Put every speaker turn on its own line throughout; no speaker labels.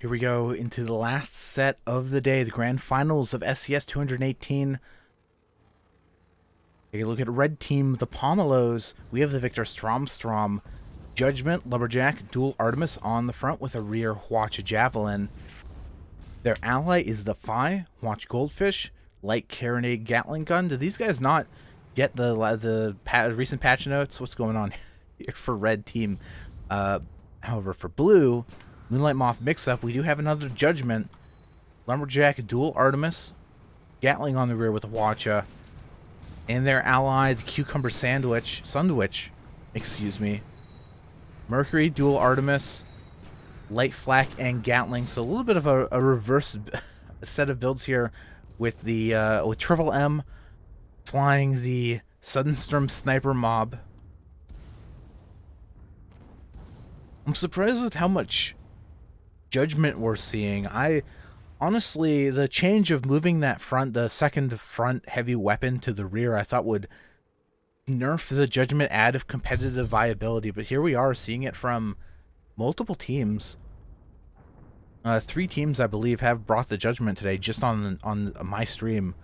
Here we go into the last set of the day, the grand finals of SCS 218. Take a look at red team, the Pomelos. We have the Victor Strom, Judgment, Lumberjack, Dual Artemis on the front with a rear Watch Javelin. Their ally is the Phi, Watch Goldfish, Light Carronade Gatling Gun. Did these guys not get the recent patch notes? What's going on here for red team? However, for blue, Moonlight Moth Mixup, we do have another Judgment, Lumberjack, Dual Artemis, Gatling on the rear with a Watcha, and their ally, the Cucumber Sandwich, excuse me, Mercury, Dual Artemis, Light Flak, and Gatling. So a little bit of a reverse set of builds here with the with Triple M flying the Sunstorm Sniper Mob. I'm surprised with how much Judgment we're seeing. Honestly, the change of moving the second front heavy weapon to the rear, I thought would nerf the Judgment add of competitive viability, but here we are seeing it from multiple teams. 3 teams, I believe, have brought the Judgment today, just on my stream.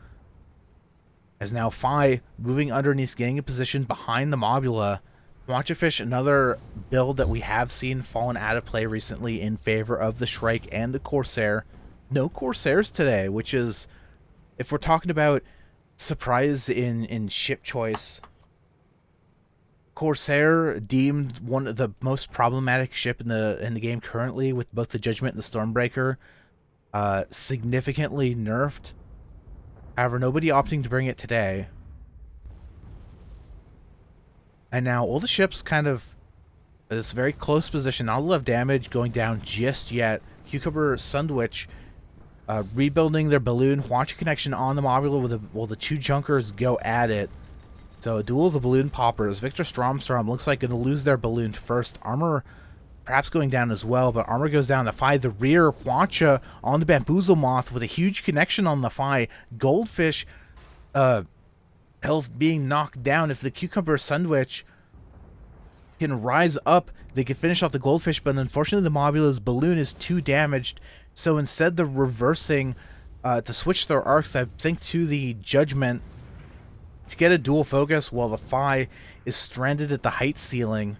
As now Phi moving underneath, getting a position behind the Mobula. Watch a Fish, another build that we have seen fallen out of play recently in favor of the Shrike and the Corsair. No Corsairs today, which is, if we're talking about surprise in ship choice, Corsair deemed one of the most problematic ship in the game currently, with both the Judgment and the Stormbreaker significantly nerfed. However, nobody opting to bring it today. And now all the ships kind of this very close position, not a lot of damage going down just yet. Cucumber Sandwich rebuilding their balloon, watch a connection on the Mobula while the 2 Junkers go at it. So a duel of the balloon poppers. Victor Strom looks like going to lose their balloon first. Armor perhaps going down as well, but armor goes down to Phi. The rear Watcha on the Bamboozle Moth with a huge connection on the Phi. Goldfish health being knocked down. If the Cucumber Sandwich can rise up, they can finish off the Goldfish, but unfortunately the Mobula's balloon is too damaged, so instead they're reversing to switch their arcs, I think, to the Judgment to get a dual focus, while the Phi is stranded at the height ceiling.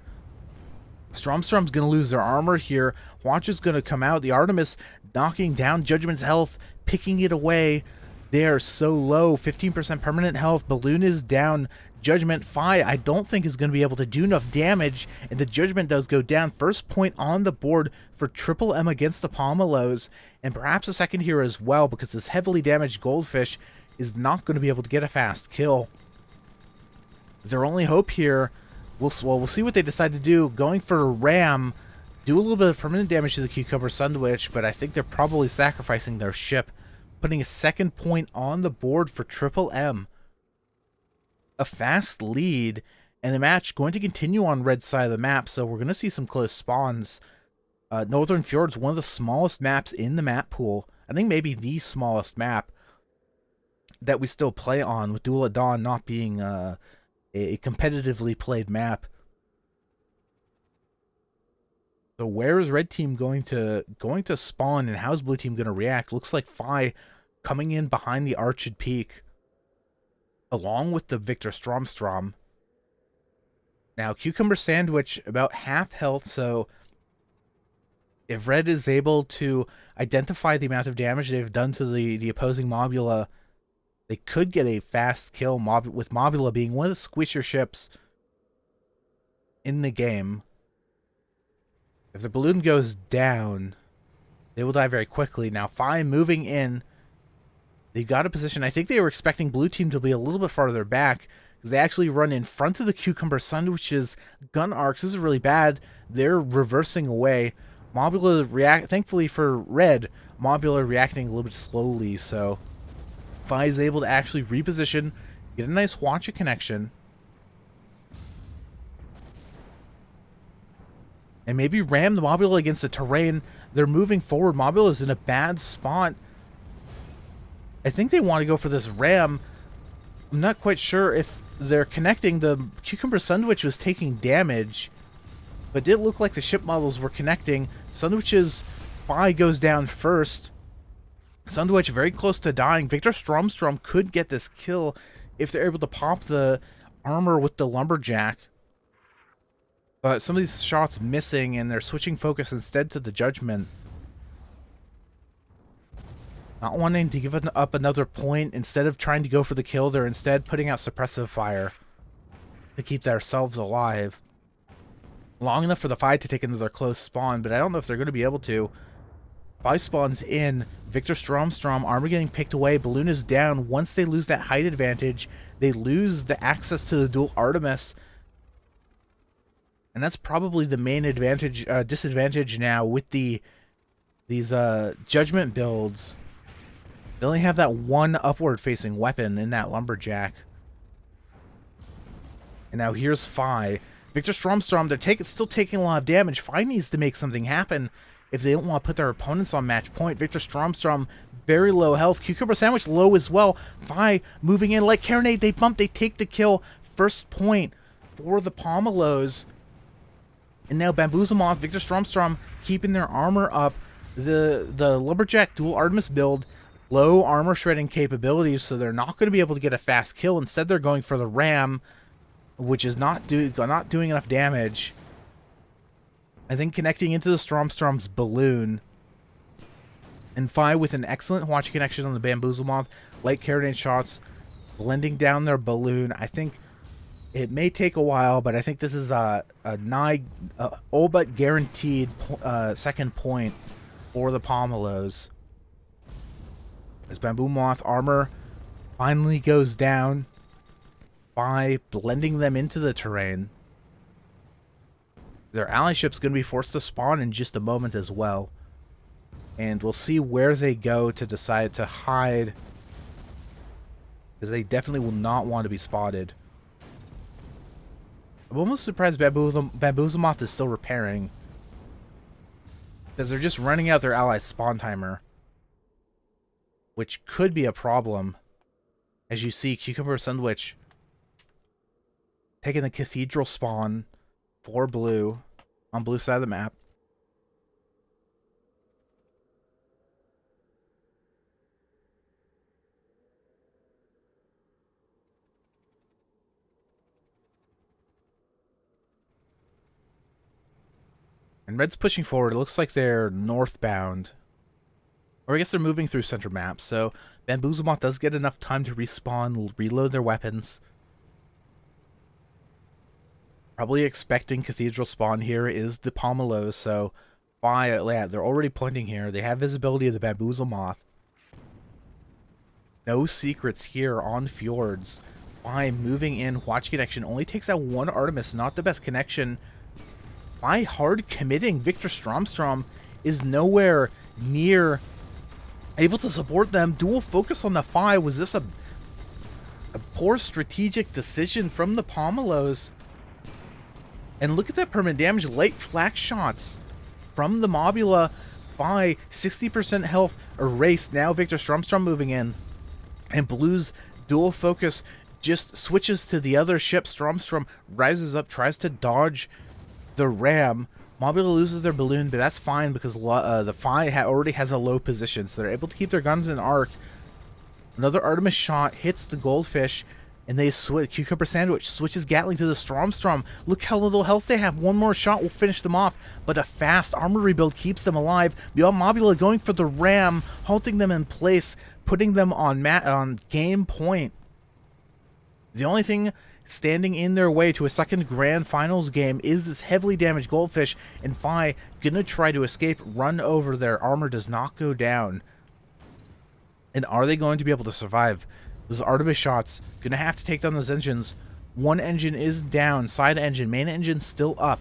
Strom's going to lose their armor here. Watch is going to come out. The Artemis knocking down Judgment's health, picking it away. They are so low, 15% permanent health. Balloon is down. Judgment Phi, I don't think, is going to be able to do enough damage, and the Judgment does go down. First point on the board for Triple M against the Pomelos, and perhaps a second here as well, because this heavily damaged Goldfish is not going to be able to get a fast kill. Their only hope here, we'll see what they decide to do. Going for a ram, do a little bit of permanent damage to the Cucumber Sandwich, but I think they're probably sacrificing their ship, putting a second point on the board for Triple M. A fast lead, and the match going to continue on red side of the map, so we're going to see some close spawns. Northern Fjord's one of the smallest maps in the map pool. I think maybe the smallest map that we still play on, with Duel at Dawn not being a competitively played map. So where is red team going to spawn, and how's blue team going to react? Looks like Phi coming in behind the Arched Peak, along with the Victor Strom. Now, Cucumber Sandwich about half health, so if red is able to identify the amount of damage they've done to the opposing Mobula, they could get a fast kill, with Mobula being one of the squishier ships in the game. If the balloon goes down, they will die very quickly. Now, Phi moving in. They've got a position. I think they were expecting blue team to be a little bit farther back, because they actually run in front of the Cucumber Sandwich's gun arcs. This is really bad. They're reversing away. Mobula thankfully for red, Mobula reacting a little bit slowly, so Phi is able to actually reposition, get a nice Watcha connection, and maybe ram the Mobula against the terrain. They're moving forward. Mobula is in a bad spot. I think they want to go for this ram. I'm not quite sure if they're connecting. The Cucumber Sandwich was taking damage, but it did look like the ship models were connecting. Sandwich's Spy goes down first. Sandwich very close to dying. Victor Stromstrom could get this kill if they're able to pop the armor with the lumberjack. But some of these shots missing, and they're switching focus instead to the Judgment. Not wanting to give up another point, instead of trying to go for the kill, they're instead putting out suppressive fire to keep themselves alive. Long enough for the Fi to take another close spawn, but I don't know if they're going to be able to. Fi spawns in. Victor Stromstrom, armor getting picked away. Balloon is down. Once they lose that height advantage, they lose the access to the dual Artemis. And that's probably the main disadvantage now with these Judgment builds. They only have that one upward-facing weapon in that lumberjack. And now here's Fi. Victor Stromstrom, they're still taking a lot of damage. Fi needs to make something happen if they don't want to put their opponents on match point. Victor Stromstrom, very low health. Cucumber Sandwich low as well. Fi moving in like Carronade. They bump, they take the kill. First point for the Pomelos. And now Bamboozle Moth, Victor Stromstrom keeping their armor up. The lumberjack dual Artemis build, low armor shredding capabilities, so they're not going to be able to get a fast kill. Instead, they're going for the ram, which is not doing enough damage. I think connecting into the Stromstrom's balloon. And Fi with an excellent watch connection on the Bamboozle Moth, light Carronade shots, blending down their balloon. I think it may take a while, but I think this is a all but guaranteed second point for the Pomelos. As Bamboo Moth armor finally goes down by blending them into the terrain. Their ally ship's going to be forced to spawn in just a moment as well. And we'll see where they go to decide to hide, because they definitely will not want to be spotted. I'm almost surprised Bamboozle Moth is still repairing, because they're just running out their allies' spawn timer, which could be a problem. As you see, Cucumber Sandwich taking the Cathedral spawn for blue on blue side of the map. And Red's pushing forward. It looks like they're northbound. Or I guess they're moving through center maps. So Bamboozle Moth does get enough time to respawn, reload their weapons. Probably expecting Cathedral spawn here is the Pomelos. So yeah, they're already pointing here. They have visibility of the Bamboozle Moth. No secrets here on Fjords. By moving in, watch connection only takes out one Artemis. Not the best connection. By hard committing, Victor Stromstrom is nowhere near able to support them. Dual focus on the Fi. Was this a poor strategic decision from the Pomelos? And look at that permanent damage. Light flak shots from the Mobula. By 60% health erased. Now Victor Stromstrom moving in. And Blue's dual focus just switches to the other ship. Stromstrom rises up, tries to dodge the ram. Mobula loses their balloon, but that's fine because the Fi already has a low position, so they're able to keep their guns in arc. Another Artemis shot hits the goldfish, and they switch. Cucumber Sandwich switches Gatling to the Stromstrom. Look how little health they have. One more shot will finish them off, but a fast armor rebuild keeps them alive. Beyond Mobula going for the ram, halting them in place, putting them on game point. The only thing standing in their way to a second grand finals game is this heavily damaged goldfish, and Fi gonna try to escape, run over. Their armor does not go down. And are they going to be able to survive? Those Artemis shots gonna have to take down those engines. One engine is down, side engine, main engine still up.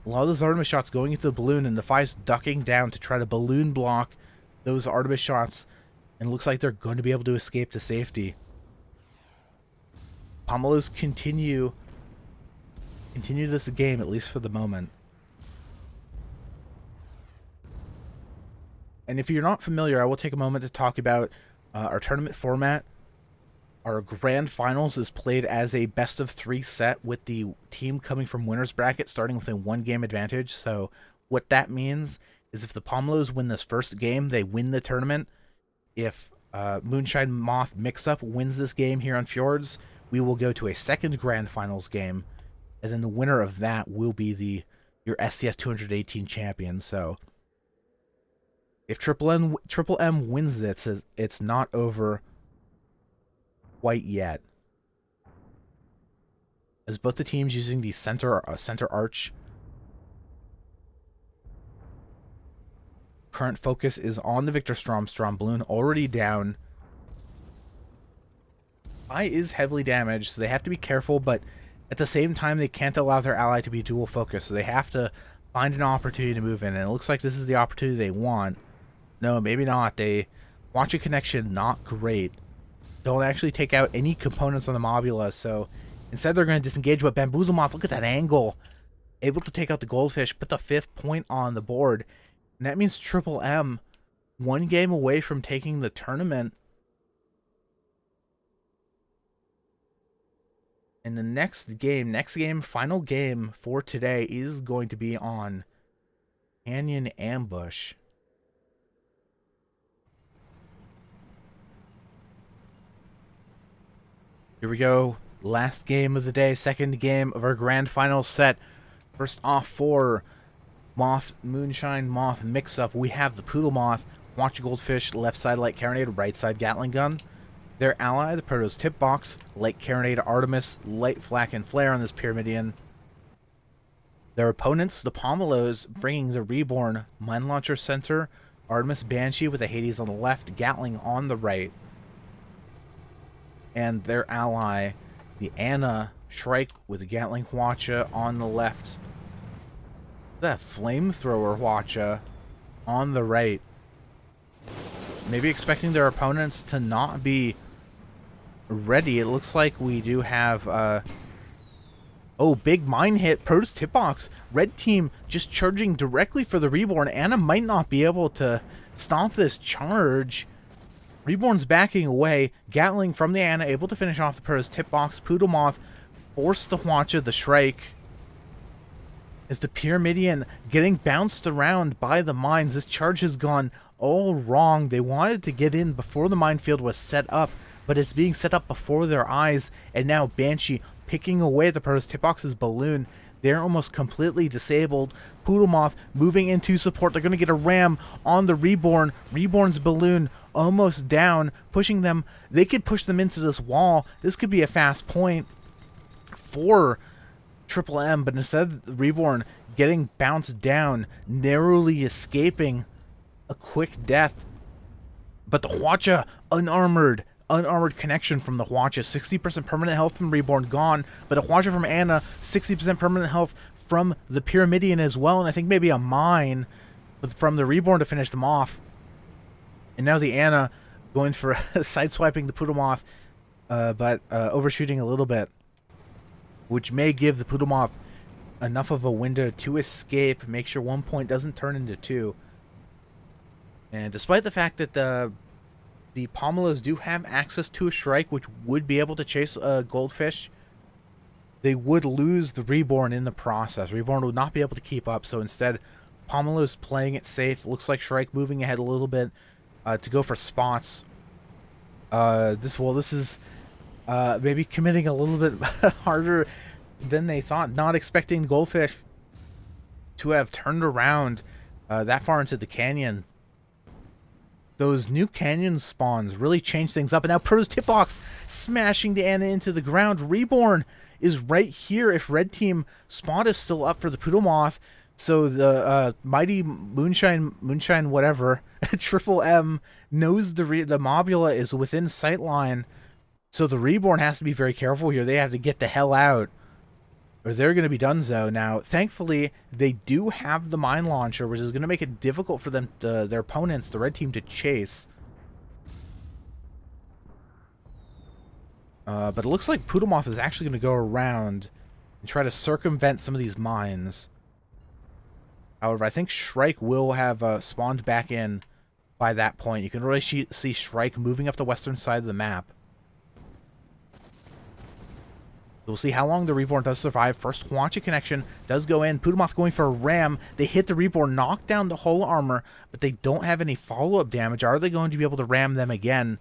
A lot of those Artemis shots going into the balloon, and the Fi's ducking down to try to balloon block those Artemis shots, and it looks like they're going to be able to escape to safety. Pomelos continue this game, at least for the moment. And if you're not familiar, I will take a moment to talk about our tournament format. Our grand finals is played as a best of 3 set, with the team coming from winner's bracket starting with a 1-game advantage. So what that means is if the Pomelos win this first game, they win the tournament. If Moonshine Moth Mixup wins this game here on Fjords, we will go to a second Grand Finals game, and then the winner of that will be your SCS 218 champion. So if Triple M wins this, it's not over quite yet, as both the teams using the center arch. Current focus is on the Victor Strom balloon, already down. I is heavily damaged, so they have to be careful, but at the same time, they can't allow their ally to be dual focus, so they have to find an opportunity to move in, and it looks like this is the opportunity they want. No, maybe not. They watch a connection, not great. Don't actually take out any components on the Mobula, so instead they're going to disengage, but Bamboozle Moth, look at that angle. Able to take out the Goldfish, put the 5th point on the board. And that means Triple M, one game away from taking the tournament. And the next game, final game for today is going to be on Canyon Ambush. Here we go. Last game of the day, second game of our grand final set. First off for Moth, Moonshine, Moth, Mix-Up, we have the Poodle Moth, Watch Goldfish, left side Light Carronade, right side Gatling Gun. Their ally, the Protoss Tip Box, Light Carronade, Artemis, Light Flak and Flare on this Pyramidion. Their opponents, the Pomelos, bringing the Reborn, Mine Launcher Center, Artemis Banshee with a Hades on the left, Gatling on the right. And their ally, the Anna, Shrike with the Gatling Hwacha on the left. That Flamethrower Hwacha on the right. Maybe expecting their opponents to not be ready. It looks like we do have oh, big mine hit. Protoss Tip Box. Red team just charging directly for the Reborn. Anna might not be able to stop this charge. Reborn's backing away. Gatling from the Anna able to finish off the Protoss Tip Box. Poodle Moth forced the Hwacha, the Shrike. As the Pyramidion getting bounced around by the mines. This charge has gone all wrong. They wanted to get in before the minefield was set up, but it's being set up before their eyes, and now Banshee picking away at the Protoss Tip Box's balloon. They're almost completely disabled. Poodle Moth moving into support. They're going to get a ram on the Reborn. Reborn's balloon almost down, pushing them. They could push them into this wall. This could be a fast point for Triple M, but instead Reborn getting bounced down, narrowly escaping a quick death. But the Hwacha, unarmored connection from the Hwacha, 60% permanent health from Reborn gone, but a Hwacha from Anna, 60% permanent health from the Pyramidion as well, and I think maybe a mine from the Reborn to finish them off. And now the Anna going for sideswiping the Poodle Moth, but overshooting a little bit, which may give the Poodle Moth enough of a window to escape, make sure 1 point doesn't turn into 2. And despite the fact that the Pomelos do have access to a Shrike, which would be able to chase a Goldfish, they would lose the Reborn in the process. Reborn would not be able to keep up, so instead, Pomelos playing it safe. Looks like Shrike moving ahead a little bit to go for spots. This is maybe committing a little bit harder than they thought, not expecting Goldfish to have turned around that far into the canyon. Those new canyon spawns really change things up, and now Protoss Tip Box smashing the Anna into the ground. Reborn is right here if Red Team spawn is still up for the Poodle Moth, so the mighty Moonshine whatever, Triple M knows the Mobula is within sightline. So the Reborn has to be very careful here. They have to get the hell out, or they're going to be donezo. Now, thankfully, they do have the mine launcher, which is going to make it difficult for them, their opponents, the red team, to chase. But it looks like Poodle Moth is actually going to go around and try to circumvent some of these mines. However, I think Shrike will have spawned back in by that point. You can really see Shrike moving up the western side of the map. We'll see how long the Reborn does survive. First Hwacha connection does go in. Pomelos going for a ram. They hit the Reborn, knock down the whole armor, but they don't have any follow-up damage. Are they going to be able to ram them again?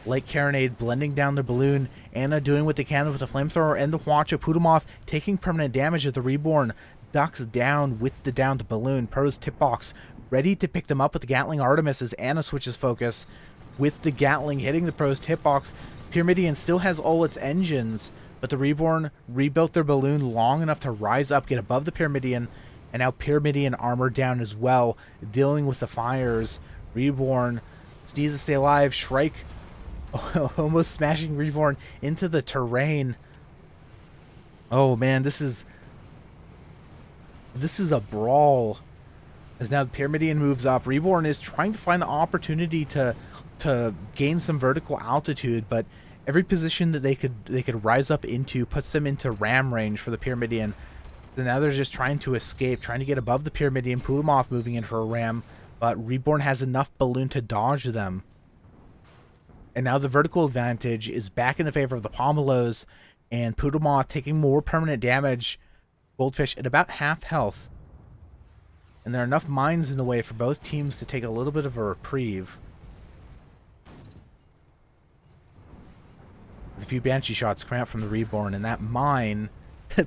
Light Carronade blending down the balloon. Anna doing what they can with the flamethrower and the Hwacha. Pomelos taking permanent damage as the Reborn ducks down with the downed balloon. Proto's tip box ready to pick them up with the Gatling Artemis as Anna switches focus with the Gatling hitting the Pro's tip box. Pyramidion still has all its engines, but the Reborn rebuilt their balloon long enough to rise up, get above the Pyramidion, and now Pyramidion armor down as well, dealing with the fires. Reborn needs to stay alive. Shrike almost smashing Reborn into the terrain. Oh man, this is a brawl. As now the Pyramidion moves up, Reborn is trying to find the opportunity to gain some vertical altitude, but every position that they could rise up into puts them into ram range for the Pyramidion. So now they're just trying to escape, trying to get above the Pyramidion. Pomelos moving in for a ram, but Reborn has enough balloon to dodge them. And now the vertical advantage is back in the favor of the Pomelos, and Pomelos taking more permanent damage. Goldfish at about half health. And there are enough mines in the way for both teams to take a little bit of a reprieve. A few Banshee shots come out from the Reborn, and that mine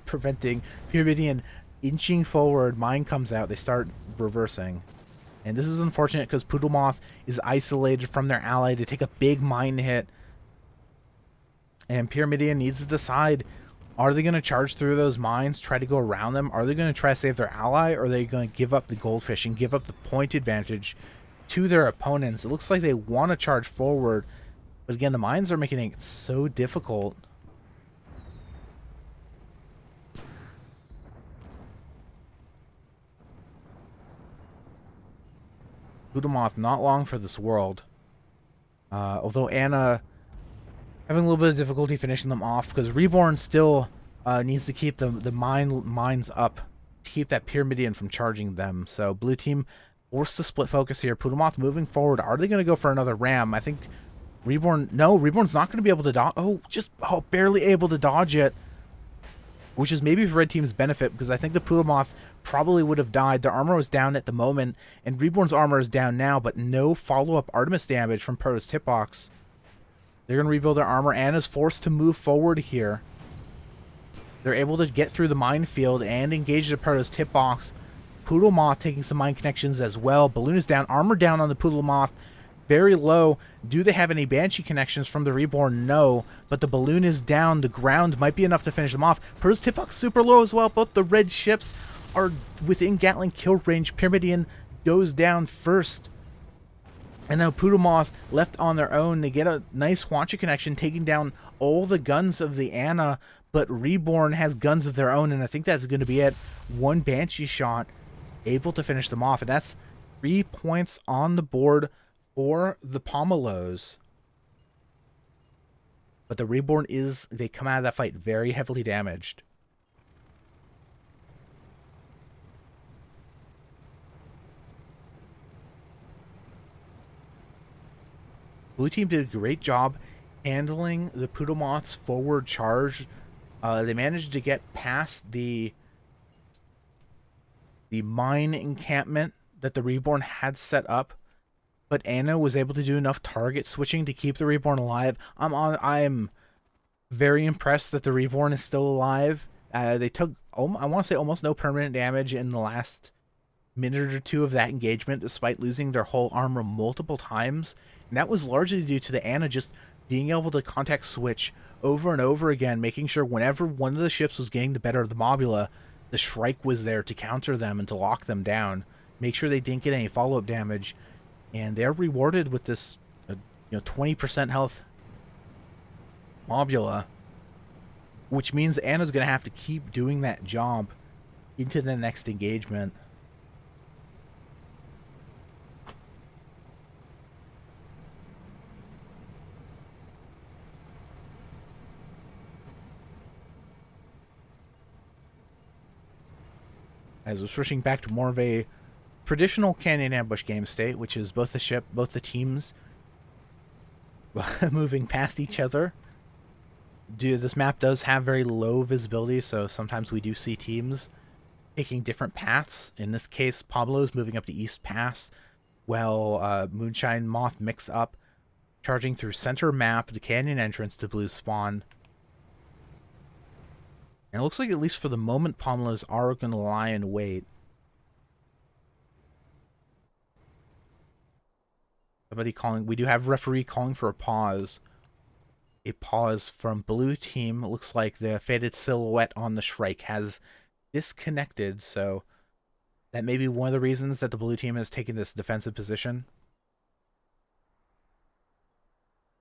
preventing Pyramidion inching forward. Mine comes out, they start reversing. And this is unfortunate because Pomelos is isolated from their ally to take a big mine hit. And Pyramidion needs to decide, are they going to charge through those mines, try to go around them? Are they going to try to save their ally, or are they going to give up the Goldfish and give up the point advantage to their opponents? It looks like they want to charge forward, but again, the mines are making it so difficult. Moth not long for this world. Although Anna having a little bit of difficulty finishing them off because Reborn still needs to keep the mines up to keep that Pyramidion from charging them. So blue team forced to split focus here. Moth moving forward. Are they going to go for another ram? I think Reborn... No, Reborn's not going to be able to dodge... Oh, barely able to dodge it. Which is maybe for red team's benefit, because I think the Moth probably would have died. Their armor was down at the moment, and Reborn's armor is down now, but no follow-up Artemis damage from Proto's tip box. They're going to rebuild their armor. Anna's forced to move forward here. They're able to get through the minefield and engage the Proto's tip box. Moth taking some mine connections as well. Balloon is down. Armor down on the Moth. Very low. Do they have any Banshee connections from the Reborn? No. But the balloon is down. The ground might be enough to finish them off. Proto's tip box super low as well. Both the red ships are within Gatling kill range. Pyramidion goes down first. And now Moth left on their own. They get a nice Hwacha connection, taking down all the guns of the Anna. But Reborn has guns of their own, and I think that's going to be it. One Banshee shot, able to finish them off. And that's 3 points on the board for the Pomelos. But the Reborn they come out of that fight very heavily damaged. Blue team did a great job handling the Moth's forward charge. They managed to get past the mine encampment that the Reborn had set up. But Anna was able to do enough target switching to keep the Reborn alive. I'm very impressed that the Reborn is still alive. They took, I want to say, almost no permanent damage in the last minute or two of that engagement, despite losing their whole armor multiple times. And that was largely due to the Anna just being able to contact switch over and over again, making sure whenever one of the ships was getting the better of the Mobula, the Shrike was there to counter them and to lock them down, make sure they didn't get any follow-up damage. And they're rewarded with this 20% health Mobula, which means Anna's going to have to keep doing that job into the next engagement. As we're switching back to more of a traditional canyon ambush game state, which is both the teams moving past each other. This map does have very low visibility, so sometimes we do see teams taking different paths. In this case, Pomelos moving up the East Pass, while Moonshine, Moth, Mixup charging through center map, the canyon entrance to blue spawn. And it looks like, at least for the moment, Pomelos are going to lie in wait. Somebody calling. We do have referee calling for a pause. A pause from blue team. It looks like the faded silhouette on the Shrike has disconnected, so that may be one of the reasons that the blue team has taken this defensive position.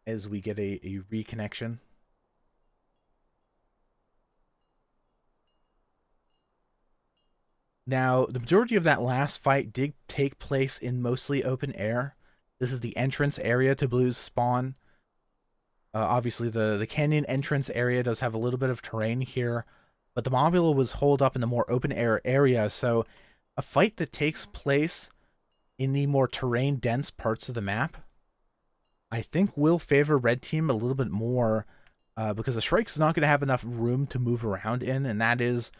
As we get a reconnection. Now, the majority of that last fight did take place in mostly open air. This is the entrance area to Blue's spawn. Obviously, the canyon entrance area does have a little bit of terrain here, but the Mobula was holed up in the more open air area, so a fight that takes place in the more terrain-dense parts of the map, I think will favor Red Team a little bit more, because the Shrike's not going to have enough room to move around in, and that is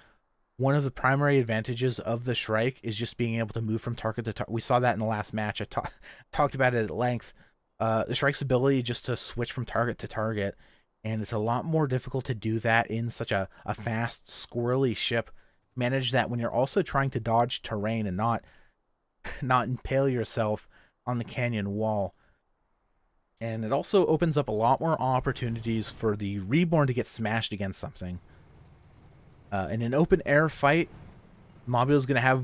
one of the primary advantages of the Shrike, is just being able to move from target to target. We saw that in the last match. I talked about it at length. The Shrike's ability just to switch from target to target, and it's a lot more difficult to do that in such a fast, squirrely ship. Manage that when you're also trying to dodge terrain and not impale yourself on the canyon wall. And it also opens up a lot more opportunities for the Reborn to get smashed against something. In an open air fight, Mobula's going to have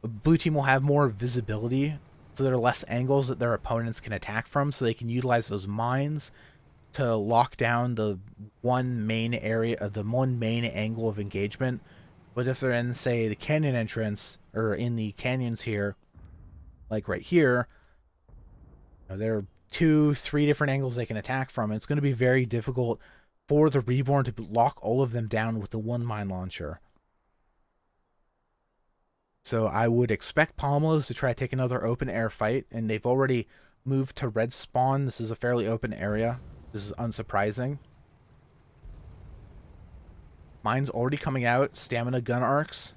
blue team will have more visibility, so there are less angles that their opponents can attack from, so they can utilize those mines to lock down the one main area, the one main angle of engagement. But if they're in, say, the canyon entrance, or in the canyons here, like right here, there are 2-3 different angles they can attack from, and it's going to be very difficult for the Reborn to lock all of them down with the one mine launcher. So I would expect Pomelos to try to take another open air fight, and they've already moved to red spawn. This is a fairly open area. This is unsurprising. Mine's already coming out. Stamina gun arcs.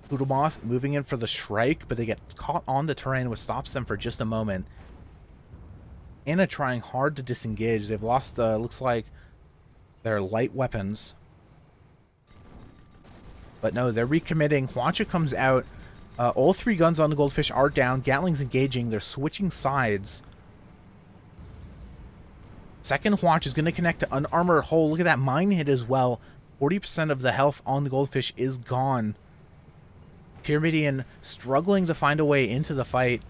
Moth moving in for the Shrike, but they get caught on the terrain, which stops them for just a moment. Anna trying hard to disengage. They've lost, looks like, their light weapons. But no, they're recommitting. Hwacha comes out. All 3 guns on the Goldfish are down. Gatling's engaging. They're switching sides. Second Hwacha is going to connect to Unarmored Hole. Look at that mine hit as well. 40% of the health on the Goldfish is gone. Pyramidian struggling to find a way into the fight.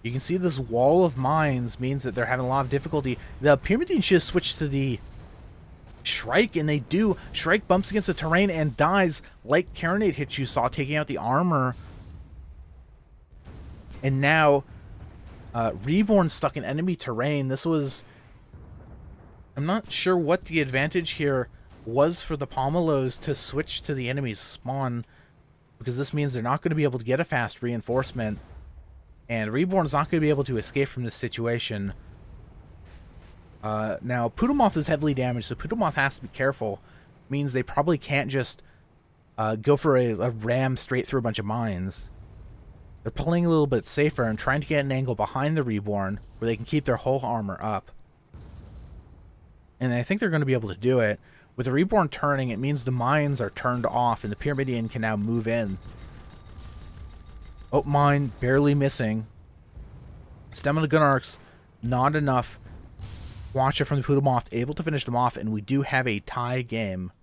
You can see this wall of mines means that they're having a lot of difficulty. The Pyramidian should switch to the Shrike, and they do. Shrike bumps against the terrain and dies, like Carronade hit you saw, taking out the armor. And now, Reborn stuck in enemy terrain. This was... I'm not sure what the advantage here was for the Pomelos to switch to the enemy's spawn, because this means they're not going to be able to get a fast reinforcement, and Reborn's not going to be able to escape from this situation. Now, Pomelos is heavily damaged, so Pomelos has to be careful. Means they probably can't just go for a ram straight through a bunch of mines. They're pulling a little bit safer and trying to get an angle behind the Reborn where they can keep their whole armor up. And I think they're going to be able to do it. With the Reborn turning, it means the mines are turned off and the Pyramidian can now move in. Oh, mine barely missing. Stamina gun arcs, not enough. Watcher from the Moth able to finish them off, and we do have a tie game.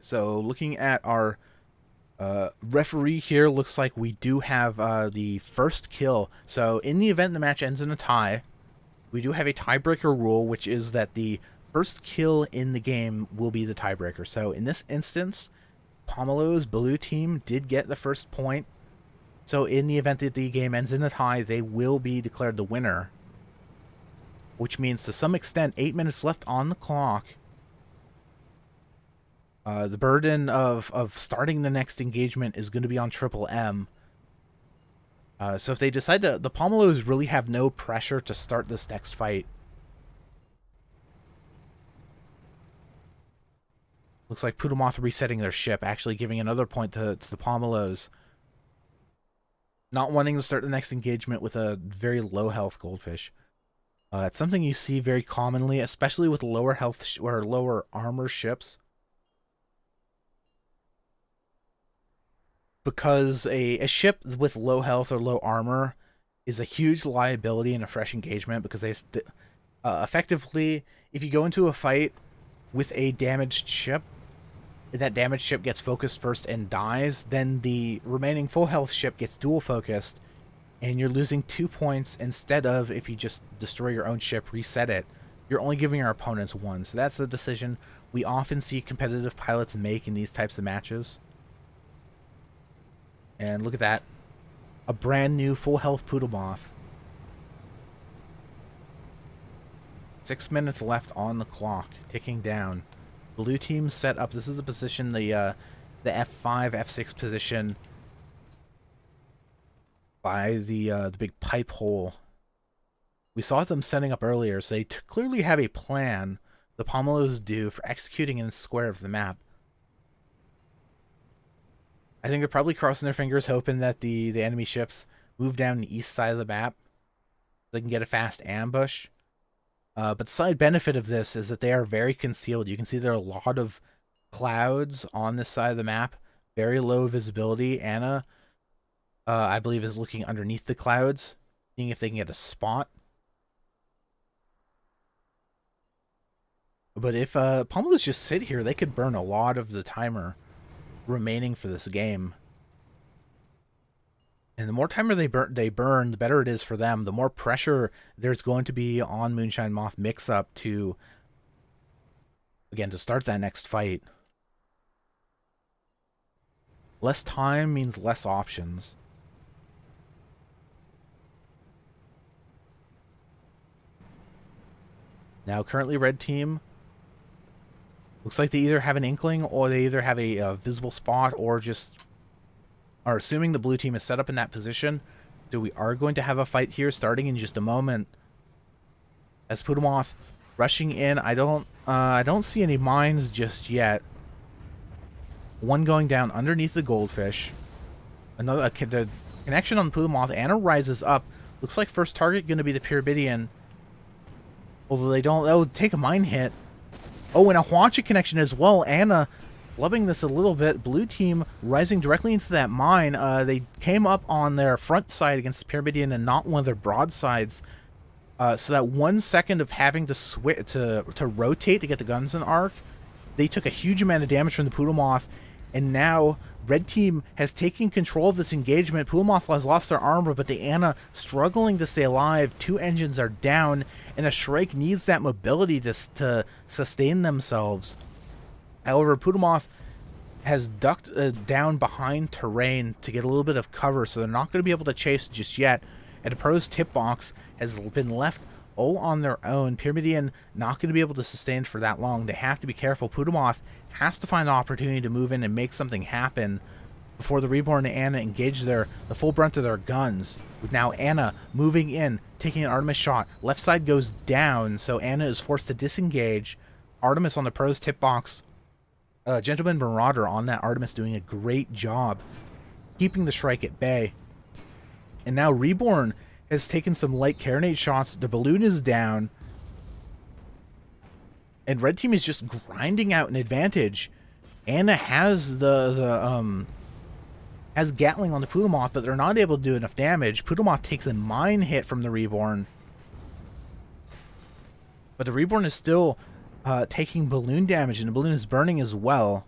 So looking at our referee here, looks like we do have the first kill. So in the event the match ends in a tie, we do have a tiebreaker rule, which is that the first kill in the game will be the tiebreaker. So in this instance, Pomelos blue team did get the first point. So in the event that the game ends in a tie, they will be declared the winner. which means to some extent 8 minutes left on the clock. The burden of starting the next engagement is going to be on Triple M. So if they decide that the Pomelos really have no pressure to start this next fight. Looks like Moth resetting their ship, actually giving another point to the Pomelos. Not wanting to start the next engagement with a very low health goldfish. It's something you see very commonly, especially with lower health or lower armor ships. Because a ship with low health or low armor is a huge liability in a fresh engagement, because they effectively, if you go into a fight with a damaged ship, that damaged ship gets focused first and dies, then the remaining full health ship gets dual focused, and you're losing 2 points instead of, if you just destroy your own ship, reset it, you're only giving your opponents 1. So that's a decision we often see competitive pilots make in these types of matches. And look at that. A brand new full health Moth. 6 minutes left on the clock, ticking down. Blue team set up. This is the position, the F5, F6 position by the big pipe hole. We saw them setting up earlier, so they clearly have a plan, the Pomelos do, for executing in the square of the map. I think they're probably crossing their fingers, hoping that the enemy ships move down the east side of the map so they can get a fast ambush. But the side benefit of this is that they are very concealed. You can see there are a lot of clouds on this side of the map, very low visibility. Anna, I believe, is looking underneath the clouds, seeing if they can get a spot. But if Pomelos just sit here, they could burn a lot of the timer remaining for this game. And the more timer they burn, the better it is for them. The more pressure there's going to be on Moonshine Moth Mixup to, again, to start that next fight. Less time means less options. Now, currently, red team looks like they either have an inkling, or they either have a visible spot, or just are assuming the blue team is set up in that position. So we are going to have a fight here starting in just a moment. As Moth rushing in, I don't see any mines just yet. One going down underneath the goldfish. Another the connection on Moth. Anna rises up. Looks like first target going to be the Pyramidian. Although they don't, they'll take a mine hit. Oh, and a Huancha connection as well. Anna flubbing this a little bit. Blue team rising directly into that mine. They came up on their front side against the Pyramidian and not one of their broadsides. So that 1 second of having to switch to rotate to get the guns in arc, they took a huge amount of damage from the Moth. And now red team has taken control of this engagement. Moth has lost their armor, but the Anna struggling to stay alive. 2 engines are down, and the Shrike needs that mobility to sustain themselves. However, Moth has ducked down behind terrain to get a little bit of cover, so they're not going to be able to chase just yet. And the Pro's tip box has been left all on their own. Pyramidian not going to be able to sustain for that long. They have to be careful. Moth has to find an opportunity to move in and make something happen before the Reborn and Anna engage the full brunt of their guns. With now Anna moving in, taking an Artemis shot. Left side goes down, so Anna is forced to disengage. Artemis on the Pro's tip box. Gentleman Marauder on that Artemis doing a great job keeping the Shrike at bay. And now Reborn has taken some light carronade shots. The balloon is down. And red team is just grinding out an advantage. Anna has has Gatling on the Moth, but they're not able to do enough damage. Moth takes a mine hit from the Reborn. But the Reborn is still taking balloon damage, and the balloon is burning as well.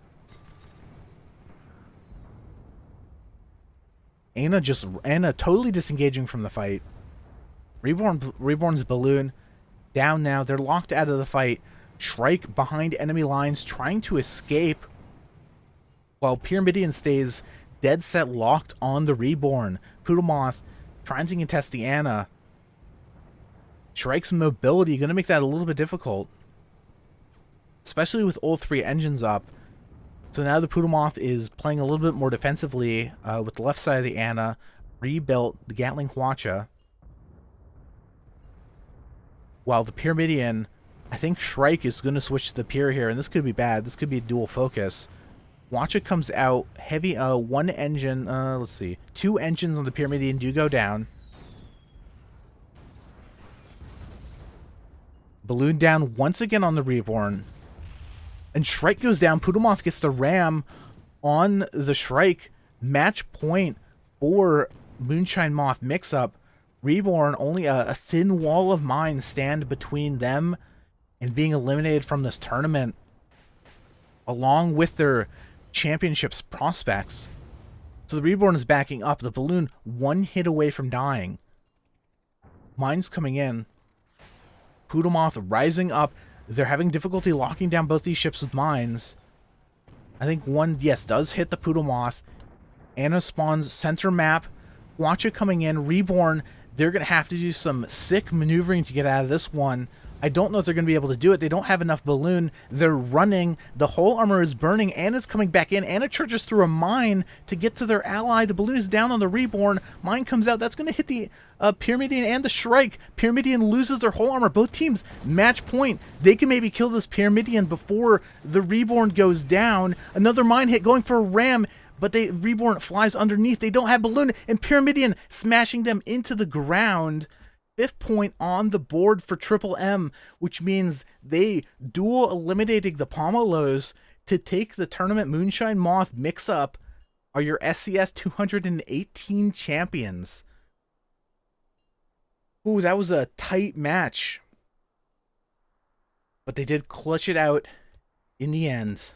Anna totally disengaging from the fight. Reborn's balloon down now. They're locked out of the fight. Shrike behind enemy lines trying to escape, while Pyramidian stays dead set locked on the Reborn. Moth trying to contest the Anna. Shrike's mobility going to make that a little bit difficult, especially with all 3 engines up. So now the Pomelos is playing a little bit more defensively with the left side of the Anna, rebuilt the Gatling Hwacha. While the Pyramidion, I think Shrike is going to switch to the Pyr here, and this could be bad. This could be a dual focus. Hwacha comes out, heavy, 1 engine, let's see, 2 engines on the Pyramidion do go down. Balloon down once again on the Reborn. And Shrike goes down. Pomelos gets the ram on the Shrike. Match point for Moonshine Moth Mixup. Reborn, only a thin wall of mines stand between them and being eliminated from this tournament, along with their championships prospects. So the Reborn is backing up. The Balloon 1 hit away from dying. Mines coming in. Pomelos rising up. They're having difficulty locking down both these ships with mines. I think one, yes, does hit the Pomelos. Anna spawns center map. Hwacha coming in. Reborn, they're going to have to do some sick maneuvering to get out of this one. I don't know if they're going to be able to do it. They don't have enough balloon. They're running. The whole armor is burning. Anna's coming back in. Anna charges through a mine to get to their ally. The balloon is down on the Reborn. Mine comes out. That's going to hit the Pyramidion and the Shrike. Pyramidion loses their whole armor. Both teams match point. They can maybe kill this Pyramidion before the Reborn goes down. Another mine hit going for a ram, but Reborn flies underneath. They don't have balloon, and Pyramidion smashing them into the ground. 5th point on the board for Triple M, which means they dual eliminating the Pomelos to take the tournament. Moonshine Moth Mixup are your SCS 218 champions. Ooh, that was a tight match, but they did clutch it out in the end.